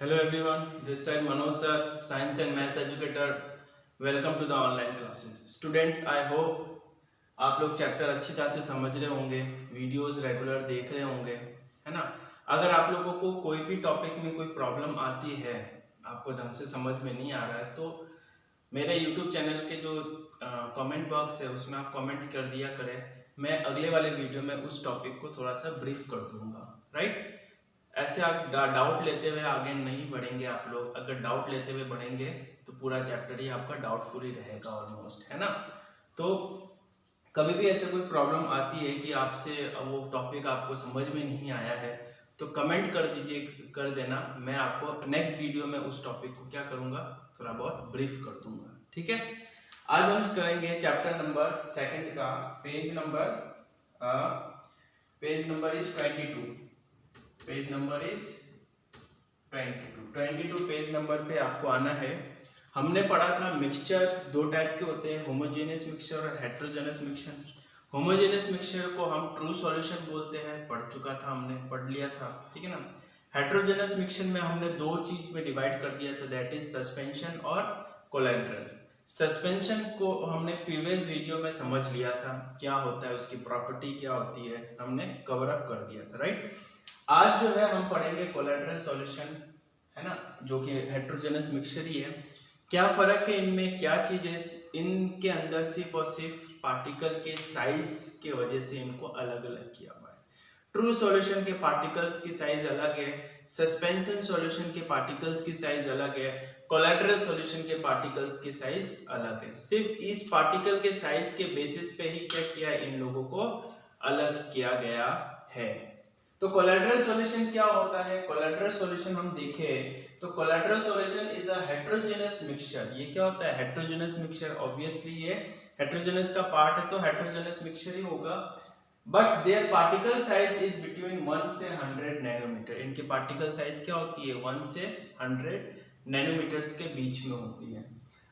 Hello everyone, this side Manoj sir, Science and Maths educator. Welcome to the online classes. Students, I hope आप लोग chapter अच्छी तरह से समझ रहे होंगे, वीडियोस रेगुलर देख रहे होंगे, है ना। अगर आप लोगों को कोई भी टॉपिक में कोई प्रॉब्लम आती है, आपको ढंग से समझ में नहीं आ रहा है, तो मेरे यूट्यूब चैनल के जो कमेंट बॉक्स है उसमें आप कमेंट कर दिया करें। मैं अगले वाले वीडियो में उस टॉपिक को थोड़ा सा ब्रीफ कर दूंगा, राइट। ऐसे आप डाउट लेते हुए आगे नहीं बढ़ेंगे। आप लोग अगर डाउट लेते हुए बढ़ेंगे तो पूरा चैप्टर ही आपका डाउटफुल ही रहेगा ऑलमोस्ट, है ना। तो कभी भी ऐसे कोई प्रॉब्लम आती है कि आपसे वो टॉपिक आपको समझ में नहीं आया है, तो कमेंट कर दीजिए, कर देना। मैं आपको नेक्स्ट वीडियो में उस टॉपिक को क्या करूँगा, थोड़ा बहुत ब्रीफ कर दूंगा, ठीक है। आज हम करेंगे चैप्टर नंबर सेकंड का page number is 22। Page number is 22 page number पे आपको आना है। हमने पढ़ा था मिक्सचर दो टाइप के होते हैं, होमोजेनियस मिक्सचर और हेट्रोजेनस मिक्सचर। होमोजेनियस मिक्सचर को हम ट्रू सॉल्यूशन बोलते हैं, पढ़ चुका था, हमने पढ़ लिया था, ठीक है ना। हेट्रोजेनस मिक्सचर में हमने दो चीज में डिवाइड कर दिया था, दैट इज सस्पेंशन और कोलैटरल। सस्पेंशन को हमने प्रीवियस वीडियो में समझ लिया था, क्या होता है, उसकी प्रॉपर्टी क्या होती है, हमने कवर अप कर दिया था, राइट। आज जो है हम पढ़ेंगे कोलैटरल सॉल्यूशन, है ना, जो कि हेट्रोजेनस मिक्सचर ही है। क्या फर्क है इनमें, क्या चीज है, इनके अंदर सिर्फ और सिर्फ पार्टिकल के साइज के वजह से इनको अलग अलग किया हुआ है। ट्रू सॉल्यूशन के पार्टिकल्स की साइज अलग है, सस्पेंशन सॉल्यूशन के पार्टिकल्स की साइज अलग है, कोलैटरल सॉल्यूशन के पार्टिकल्स की साइज अलग है। सिर्फ इस पार्टिकल के साइज के बेसिस पे ही क्या किया है, इन लोगों को अलग किया गया है। तो कोलैटरल सॉल्यूशन क्या होता है, कोलैटरल सॉल्यूशन हम देखें तो colloidal solution is a heterogeneous mixture. ये क्या होता है, हेट्रोजेनस मिक्सचर। ऑब्वियसली ये हेट्रोजेनस का पार्ट है तो हेट्रोजेनस मिक्सचर ही होगा। But their particle size is between 1 से 100 नैनोमीटर। इनकी पार्टिकल साइज क्या होती है, 1 से 100 नैनोमीटर्स के बीच में होती है।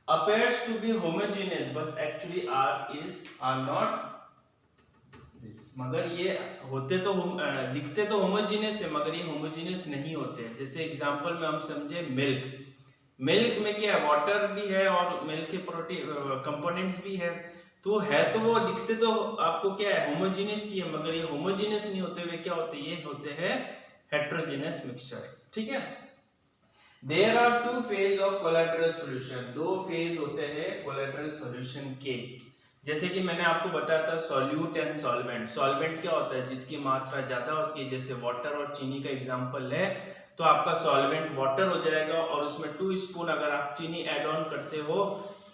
appears to be homogeneous but actually are not this। मगर ये होते तो दिखते तो होमोजीनियस है, मगर ये होमोजीनियस नहीं होते। जैसे एग्जांपल में हम समझे मिल्क में क्या है, वाटर भी है और मिल्क के प्रोटीन कंपोनेंट्स भी है। तो वो दिखते तो आपको क्या है, होमोजीनियस ही है, मगर ये होमोजीनियस नहीं होते हुए क्या होते, ये होते हैं हेट्रोजेनस मिक्सचर, ठीक है। There are two phase of colloidal solution. दो फेज होते हैं कोलैटरल सॉल्यूशन के। जैसे कि मैंने आपको बताया था सॉल्यूट एंड सॉल्वेंट। सॉल्वेंट क्या होता है, जिसकी मात्रा ज्यादा होती है, जैसे वाटर और चीनी का एग्जांपल है, तो आपका सॉल्वेंट वाटर हो जाएगा और उसमें 2 स्पून अगर आप चीनी ऐड ऑन करते हो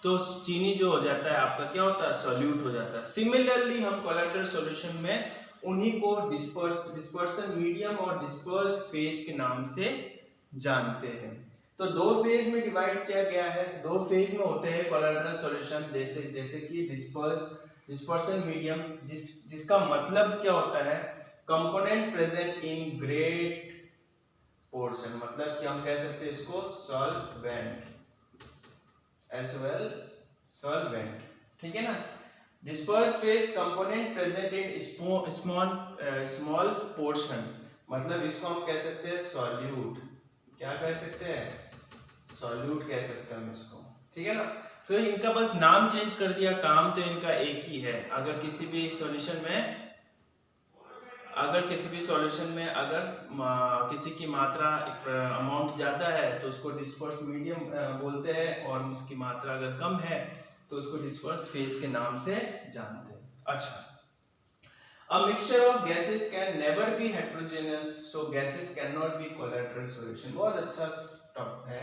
तो चीनी जो हो जाता है आपका क्या होता है, सॉल्यूट हो जाता है। सिमिलरली हम कोलैटरल सॉल्यूशन में उन्हीं को डिस्पर्सन मीडियम और डिस्पर्स फेज के नाम से जानते हैं। तो दो फेज में डिवाइड किया गया है, दो फेज में होते हैं कोलैटरल सॉल्यूशन, जैसे कि डिस्पर्सन मीडियम, जिसका मतलब क्या होता है, component present in great portion. मतलब कि हम कह सकते हैं इसको सॉल्वेंट, सॉल्वेंट, ठीक है ना। Disperse phase component present in small portion, मतलब इसको हम कह सकते हैं सॉल्यूट। क्या कह सकते हैं, सॉल्यूट कह सकते हैं हम इसको, ठीक है ना। तो इनका बस नाम चेंज कर दिया, काम तो इनका एक ही है। अगर किसी भी सॉल्यूशन में अगर किसी की मात्रा अमाउंट ज्यादा है तो उसको डिस्पर्स मीडियम बोलते हैं, और उसकी मात्रा अगर कम है तो उसको डिस्पर्स फेज के नाम से जानते हैं। अच्छा, a mixture of gases can never be heterogeneous, so gases cannot be collateral solution। बहुत अच्छा टॉपिक है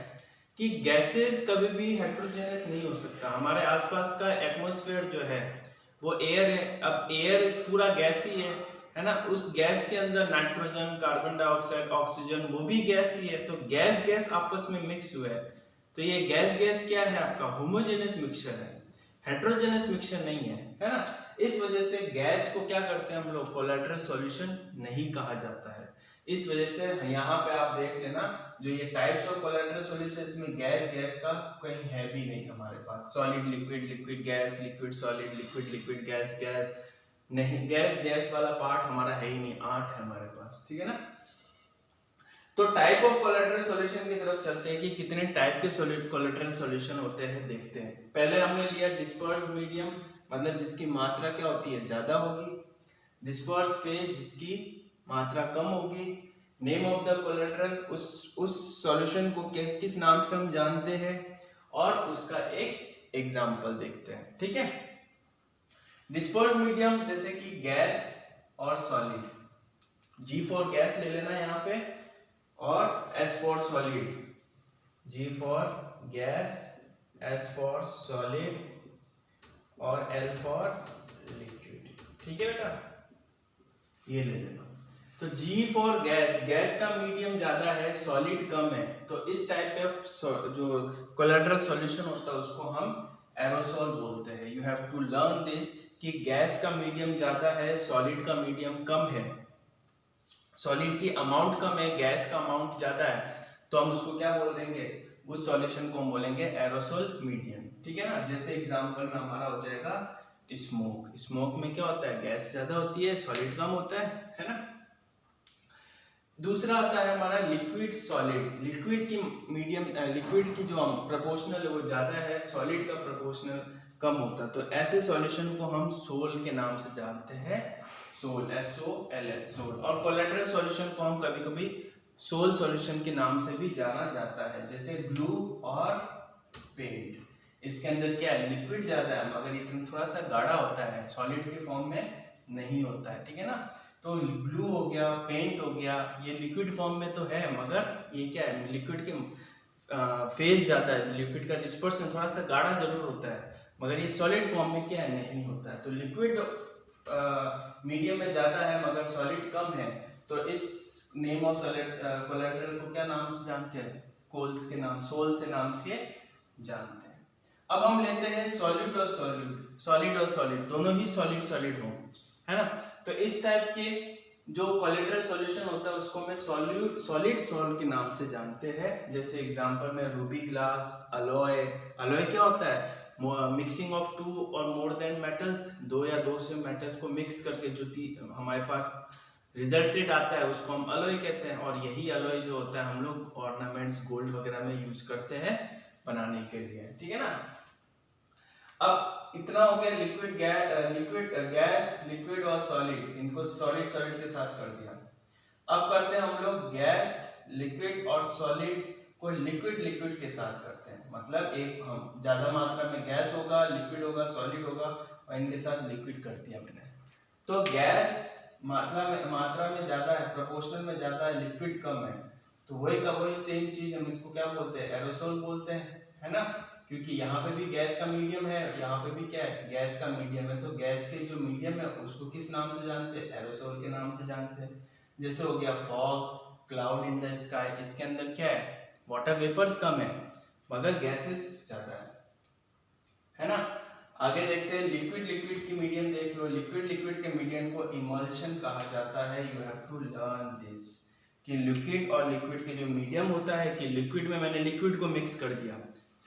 कि गैसेस कभी भी हेट्रोजेनस नहीं हो सकता। हमारे आसपास का एटमॉस्फेयर जो है वो एयर है। अब एयर पूरा गैस ही है ना। उस गैस के अंदर नाइट्रोजन, कार्बन डाइऑक्साइड, ऑक्सीजन, वो भी गैस ही है। तो गैस आपस में मिक्स हुआ है, तो ये गैस क्या है, आपका होमोजेनस मिक्सचर है, हेट्रोजेनस मिक्सचर नहीं है ना। इस वजह से गैस को क्या करते हैं हम लोग, कोलैटरल सॉल्यूशन नहीं कहा जाता है। इस वजह से यहाँ पे आप देख लेना, जो ये टाइप्स ऑफ कोलैटरल सॉल्यूशन, इसमें गैस का कहीं है भी नहीं हमारे पास। Solid liquid, liquid gas, liquid solid, liquid liquid gas नहीं, गैस वाला पार्ट हमारा है ही नहीं। 8 है हमारे पास, ठीक है ना। तो टाइप ऑफ कोलेटरल सॉल्यूशन की तरफ चलते हैं कि कितने टाइप के कोलेटरल सॉल्यूशन होते हैं, देखते हैं। पहले हमने लिया डिस्पर्स मीडियम, मतलब जिसकी मात्रा क्या होती है, ज्यादा होगी। डिस्पर्स फेज, जिसकी मात्रा कम होगी। नेम ऑफ द कोलेटरल, उस सॉल्यूशन को किस नाम से हम जानते हैं, और उसका एक एग्जांपल देखते हैं। ठीक है, डिस्पर्स मीडियम जैसे कि गैस और सॉलिड, G फॉर गैस ले लेना यहाँ पे, और S for solid, G for gas, S for solid, और L फॉर लिक्विड। ठीक है बेटा, ये ले लेना। तो G फॉर गैस, गैस का मीडियम ज्यादा है, सॉलिड कम है, तो इस टाइप के जो कोलेटरल सॉल्यूशन होता है उसको हम एरोसोल बोलते हैं। You have to learn this कि गैस का मीडियम ज्यादा है, सॉलिड का मीडियम कम है। सॉलिड की अमाउंट कम है, गैस का अमाउंट ज्यादा है, तो हम उसको क्या बोल देंगे, उस सॉल्यूशन को हम बोलेंगे एरोसोल मीडियम। ठीक है ना, जैसे एग्जांपल में हमारा हो जाएगा स्मोक। स्मोक में क्या होता है, गैस ज्यादा होती है, सॉलिड कम होता है ना। दूसरा आता है हमारा लिक्विड सॉलिड। लिक्विड की मीडियम, लिक्विड की जो प्रोपोर्शनल है वो ज्यादा है, सॉलिड का प्रोपोर्शनल कम होता है, तो ऐसे सॉल्यूशन को हम सोल के नाम से जानते हैं, सोल, SOLS, सोल। और कोलेटरल सॉल्यूशन को हम कभी कभी सोल सॉल्यूशन के नाम से भी जाना जाता है, जैसे ग्लू और पेंट। इसके अंदर क्या है, लिक्विड ज्यादा है मगर ये थोड़ा सा गाढ़ा होता है, सॉलिड के फॉर्म में नहीं होता है। ठीक है ना, तो ग्लू हो गया, पेंट हो गया, ये लिक्विड फॉर्म में तो है मगर ये क्या है, लिक्विड के फेज ज्यादा है, लिक्विड का डिस्पर्सन थोड़ा सा गाढ़ा जरूर होता है, मगर ये सॉलिड फॉर्म में क्या है, नहीं होता है। तो लिक्विड मीडियम में ज्यादा है मगर सॉलिड कम है, तो इस नेम ऑफ कोलेटरल को क्या नाम से जानते हैं, कोल्स के नाम, सोल से नाम से जानते हैं। अब हम लेते हैं सॉलिड और सॉल्यूट, सॉलिड और सॉलिड दोनों ही सॉलिड सॉलिड हो, है ना। तो इस टाइप के जो कोलेटरल सॉल्यूशन होता है उसको मैं सॉलिड सोल के नाम से जानते हैं। जैसे एग्जांपल में रूबी ग्लास, अलॉय। अलॉय क्या होता है, मिक्सिंग ऑफ टू और मोर देन मेटल्स, दो या दो से मेटल को मिक्स करके जो हमारे पास रिजल्टेड आता है उसको हम अलॉय कहते हैं। और यही अलॉय जो होता है हम लोग ऑर्नामेंट्स, गोल्ड वगैरह में यूज करते हैं बनाने के लिए। ठीक है ना, अब इतना हो गया लिक्विड गैस, लिक्विड और सॉलिड, इनको सॉलिड सॉलिड के साथ कर दिया। अब करते हैं हम लोग गैस, लिक्विड और सॉलिड को लिक्विड लिक्विड के साथ करते हैं, मतलब एक हम ज्यादा मात्रा में गैस होगा, लिक्विड होगा, सॉलिड होगा, और इनके साथ लिक्विड कर दिया मैंने। तो गैस मात्रा में ज्यादा है, प्रोपोर्शनल में ज्यादा है, लिक्विड कम है, तो वही का वही सेम चीज हम इसको क्या बोलते हैं, एरोसोल बोलते हैं, है ना। क्योंकि यहाँ पे भी गैस का मीडियम है, यहाँ पे भी क्या है, गैस का मीडियम है, तो गैस के जो मीडियम है उसको किस नाम से जानते हैं, एरोसोल के नाम से जानते हैं। जैसे हो गया fog, cloud in the sky, इसके अंदर क्या है, वाटर वेपर्स कम है मगर गैसेस ज्यादा है ना। आगे देखते हैं लिक्विड लिक्विड की मीडियम देख लो। लिक्विड लिक्विड के मीडियम को इमल्शन कहा जाता है। You have to learn this कि लिक्विड और लिक्विड के जो मीडियम होता है, कि लिक्विड में मैंने लिक्विड को मिक्स कर दिया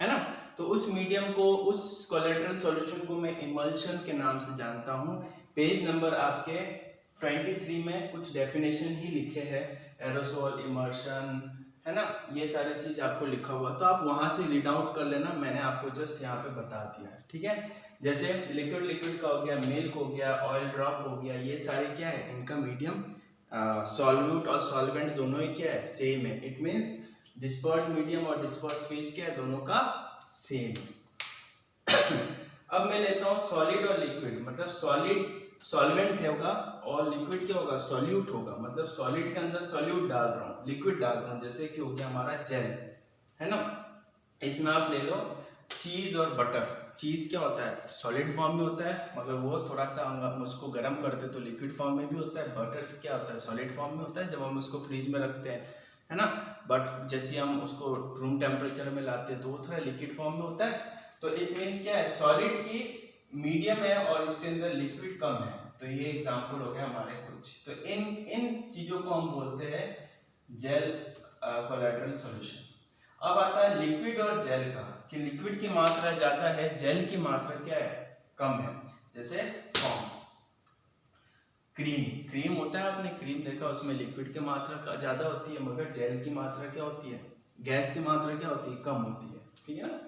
है ना, तो उस मीडियम को, उस कोलेटरल सॉल्यूशन को मैं इमल्शन के नाम से जानता हूँ। पेज नंबर आपके 23 में कुछ डेफिनेशन ही लिखे हैं, एरोसोल, इमर्शन, है ना, ये सारी चीज आपको लिखा हुआ, तो आप वहां से रीड आउट कर लेना, मैंने आपको जस्ट यहाँ पे बता दिया है। ठीक है, जैसे लिक्विड लिक्विड का हो गया, मिल्क हो गया, ऑयल ड्रॉप हो गया, ये सारे क्या है, इनका मीडियम सॉल्यूट और सॉल्वेंट दोनों ही क्या है, सेम है। इट मीन्स डिस्पर्स मीडियम और डिस्पर्स फेज क्या है, दोनों का सेम। अब मैं लेता हूँ सॉलिड और लिक्विड, मतलब सॉलिड सॉल्वेंट होगा और लिक्विड क्या होगा, सॉल्यूट होगा, मतलब सॉलिड के अंदर सॉल्यूट डाल रहा हूँ, लिक्विड डाल रहा हूँ, जैसे कि हो गया हमारा जेल, है ना। इसमें आप ले लो चीज और बटर। चीज क्या होता है, सॉलिड फॉर्म में होता है मगर वो थोड़ा सा हम उसको गर्म करते तो लिक्विड फॉर्म में भी होता है। बटर क्या होता है, सॉलिड फॉर्म में होता है जब हम उसको फ्रीज में रखते हैं, है ना। बट जैसे हम उसको रूम टेम्परेचर में लाते हैं तो वो थोड़ा लिक्विड फॉर्म में होता है। तो इट मीन्स क्या है, सॉलिड की मीडियम है और इसके अंदर लिक्विड कम है, तो ये एग्जांपल हो गया हमारे कुछ। तो इन चीजों को हम बोलते हैं जेल कोलेटरल सॉल्यूशन। अब आता है लिक्विड और जेल का, कि लिक्विड की मात्रा ज्यादा है, जेल की मात्रा क्या है, कम है। जैसे फॉर्म, क्रीम होता है, आपने क्रीम देखा, उसमें लिक्विड की मात्रा ज़्यादा होती है मगर जेल की मात्रा क्या होती है, गैस की मात्रा क्या होती है, कम होती है, ठीक है ना।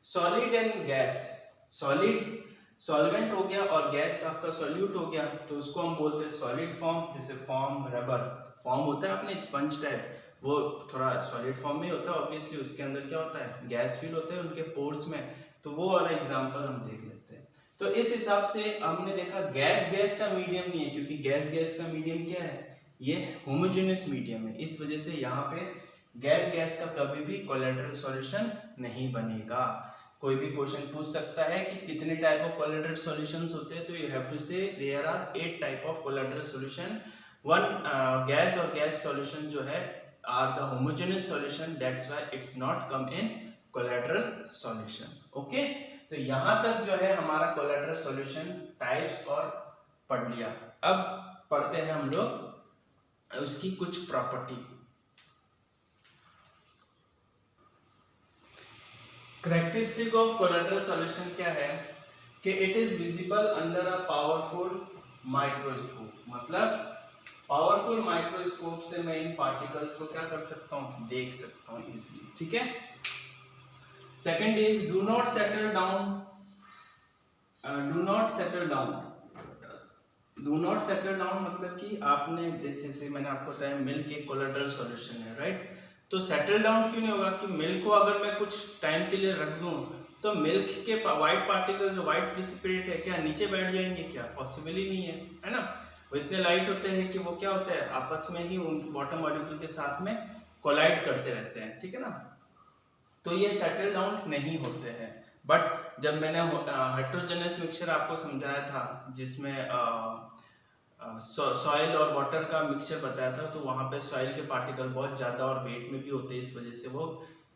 Solid and gas, solid solvent हो गया और गैस आपका सॉल्यूट हो गया, तो उसको हम बोलते हैं सॉलिड फॉर्म। जैसे फॉर्म रबर फॉर्म होता है अपने स्पंज टाइप, वो थोड़ा सॉलिड फॉर्म में होता है ऑब्वियसली, उसके अंदर क्या होता है, गैस फिल होते हैं उनके पोर्स में, तो वो वाला एग्जांपल हम देख लेते हैं। तो इस हिसाब से हमने देखा गैस का मीडियम नहीं है, क्योंकि गैस का मीडियम क्या है, ये होमोजेनियस मीडियम है, इस वजह से यहाँ पे गैस का कभी भी कोलैटरल सॉल्यूशन नहीं बनेगा। कोई भी क्वेश्चन पूछ सकता है कि कितने टाइप ऑफ कोलैटरल सॉल्यूशंस होते हैं, तो you have to say there are 8 type of colloidal solution. One gas और गैस सॉल्यूशन जो है are the homogeneous solution, that's why it's not come in colloidal solution. Okay, तो यहां तक जो है हमारा कोलैटरल सॉल्यूशन टाइप्स और पढ़ लिया। अब पढ़ते हैं हम लोग उसकी कुछ property. Characteristic of colloidal solution क्या है कि it is visible under a powerful microscope, मतलब पावरफुल माइक्रोस्कोप से मैं इन पार्टिकल्स को क्या कर सकता हूँ, देख सकता हूँ इजीली, ठीक है। Second is do not settle down, do not settle down मतलब कि आपने जैसे मैंने आपको बताया मिल्क एक कोलैटरल सॉल्यूशन है, राइट। तो सेटल डाउन क्यों नहीं होगा कि मिल्क को अगर मैं कुछ टाइम के लिए रख दूं तो मिल्क के व्हाइट पार्टिकल जो व्हाइट प्रेसिपिटेट है क्या नीचे बैठ जाएंगे, क्या पॉसिबल ही नहीं है ना। वो इतने लाइट होते हैं कि वो क्या होता है आपस में ही उन बॉटम मॉलिक्यूल के साथ में कोलाइड करते रहते हैं, ठीक है ना। तो ये सेटल डाउन नहीं होते हैं। बट जब मैंने हेट्रोजेनस मिक्सचर आपको समझाया था जिसमें सॉइल और वाटर का मिक्सचर बताया था, तो वहाँ पे सॉइल के पार्टिकल बहुत ज़्यादा और वेट में भी होते हैं, इस वजह से वो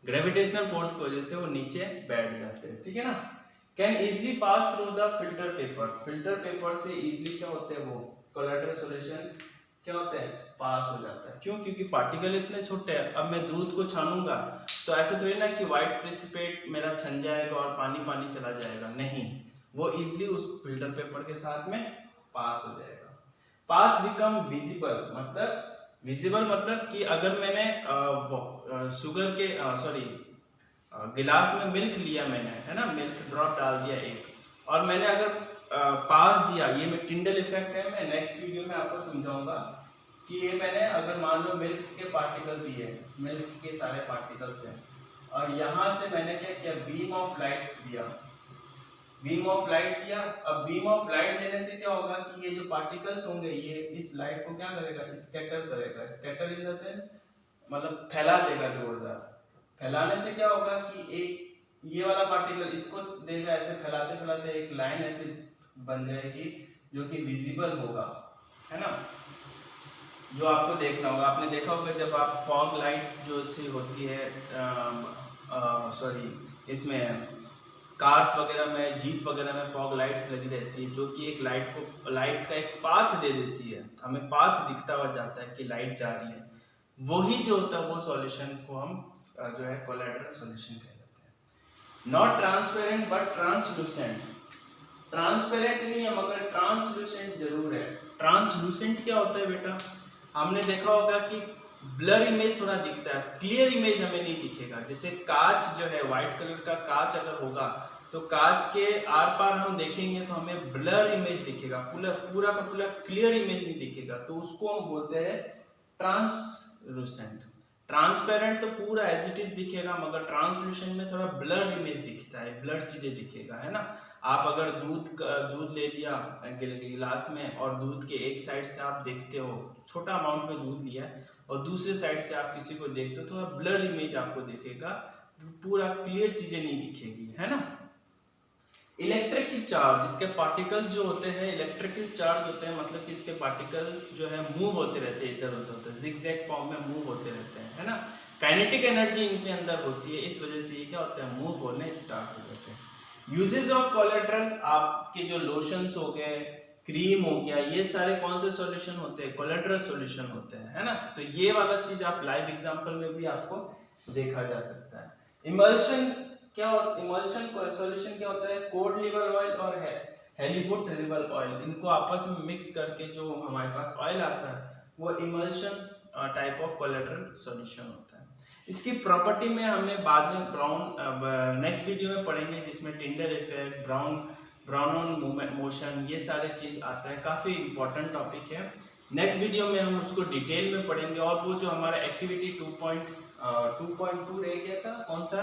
ग्रेविटेशनल फोर्स की वजह से वो नीचे बैठ जाते हैं, ठीक है ना। Can easily pass through the filter paper, filter paper से इजीली क्या होते हैं वो कोलैटरल सॉल्यूशन क्या होते हैं पास हो जाता है। क्यों, क्योंकि पार्टिकल इतने छोटे हैं। अब मैं दूध को छानूंगा तो ऐसे तो है ना कि व्हाइट प्रेसिपिटेट मेरा छन जाएगा और पानी पानी चला जाएगा, नहीं, वो इजीली उस फिल्टर पेपर के साथ में पास हो जाएगा। पाथ बिकम विजिबल मतलब कि अगर मैंने शुगर के गिलास में मिल्क लिया मैंने, है ना, मिल्क ड्रॉप डाल दिया एक, और मैंने अगर पास दिया, ये में टिंडल इफेक्ट है, मैं नेक्स्ट वीडियो में आपको समझाऊंगा कि ये मैंने अगर मान लो मिल्क के पार्टिकल दिए, मिल्क के सारे पार्टिकल्स हैं, और यहाँ से मैंने क्या किया बीम ऑफ लाइट दिया, बीम ऑफ लाइट दिया। अब बीम ऑफ लाइट देने से क्या होगा कि ये जो पार्टिकल्स होंगे ये इस लाइट को क्या करेगा, स्कैटर करेगा, स्कैटर इन द सेंस मतलब फैला देगा जोरदार। फैलाने से क्या होगा कि एक ये वाला पार्टिकल इसको देगा, ऐसे फैलाते फैलाते एक लाइन ऐसे बन जाएगी जो कि विजिबल होगा, है ना, जो आपको देखना होगा। आपने देखा होगा जब आप फॉग लाइट जो सी होती है इसमें कार्स वगैरह में, जीप वगैरह में फॉग लाइट्स लगी रहती है, जो कि एक लाइट का एक पाथ दे देती है, हमें पाथ दिखता हुआ जाता है कि लाइट जा रही है। वही जो होता है वो सॉल्यूशन को हम जो है कोलैटरल सॉल्यूशन कहते हैं। Not transparent but translucent, transparent नहीं है मगर ट्रांसलूसेंट जरूर है। ट्रांसलूसेंट क्या होता है बेटा, हमने देखा होगा कि ब्लर इमेज थोड़ा दिखता है, क्लियर इमेज हमें नहीं दिखेगा। जैसे कांच जो है व्हाइट कलर का कांच अगर होगा तो कांच के आर पार हम देखेंगे तो हमें ब्लर इमेज दिखेगा, पूरा का पूरा क्लियर इमेज नहीं दिखेगा, तो उसको हम बोलते हैं ट्रांसलूसेंट। ट्रांसपेरेंट तो पूरा एज इट इज दिखेगा मगर ट्रांसलूसेंट में थोड़ा ब्लर इमेज दिखता है, ब्लर चीजें दिखेगा, है ना। आप अगर दूध ले लिया गिलास में और दूध के एक साइड से आप देखते हो, छोटा अमाउंट में दूध लिया और दूसरे साइड से आप किसी को देखते हो तो थोड़ा ब्लर इमेज आपको दिखेगा, पूरा क्लियर चीजें नहीं दिखेगी, है ना। इलेक्ट्रिकल चार्ज, इसके पार्टिकल्स जो होते हैं इलेक्ट्रिकल चार्ज होते हैं, मतलब कि इसके पार्टिकल्स जो है मूव होते रहते हैं, इधर उधर होते हैं, जिगजैग फॉर्म में मूव होते रहते हैं, है ना। काइनेटिक एनर्जी इनके अंदर होती है, इस वजह से ये क्या होता है मूव होने स्टार्ट हो जाते हैं। यूजेस ऑफ कोलैटरल, आपके जो लोशंस हो गए, क्रीम हो गया, ये सारे कौन से सॉल्यूशन होते हैं, कोलैटरल सॉल्यूशन होते हैं, है ना। तो ये वाला चीज आप लाइव एग्जांपल में भी आपको देखा जा सकता है। इमल्शन क्या होता है, इमल्शन सॉल्यूशन क्या होता है, कोड लिवर ऑयल और हेलिबोट्रिबल ऑयल, इनको आपस में मिक्स करके जो हमारे पास ऑयल आता है वो emulsion type of collateral solution होता है। इसकी प्रॉपर्टी में हमें बाद में ब्राउन नेक्स्ट वीडियो में पढ़ेंगे, जिसमें Tyndall effect, brown on motion, ये सारे चीज़ आता है, काफ़ी इंपॉर्टेंट टॉपिक है। नेक्स्ट वीडियो में हम उसको डिटेल में पढ़ेंगे। और वो जो हमारा एक्टिविटी 2.2 रह गया था, कौन सा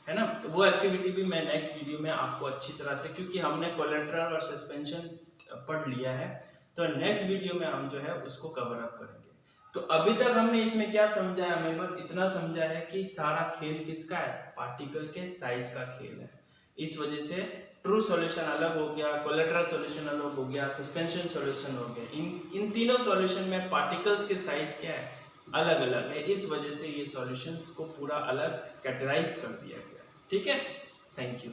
है ना, वो एक्टिविटी भी मैं नेक्स्ट वीडियो में आपको अच्छी तरह से, क्योंकि हमने कोलेट्रल और सस्पेंशन पढ़ लिया है, तो नेक्स्ट वीडियो में हम जो है उसको कवर अप करेंगे। तो अभी तक हमने इसमें क्या समझा है, हमें बस इतना समझा है कि सारा खेल किसका है, पार्टिकल के साइज का खेल है। इस वजह से ट्रू सॉल्यूशन अलग हो गया, कोलेट्रल सॉल्यूशन अलग हो गया, सस्पेंशन सॉल्यूशन हो गया। इन तीनों सॉल्यूशन में पार्टिकल्स के साइज क्या है, अलग अलग है। इस वजह से ये सॉल्यूशंस को पूरा अलग कैटेगराइज कर दिया गया। ठीक है, थैंक यू।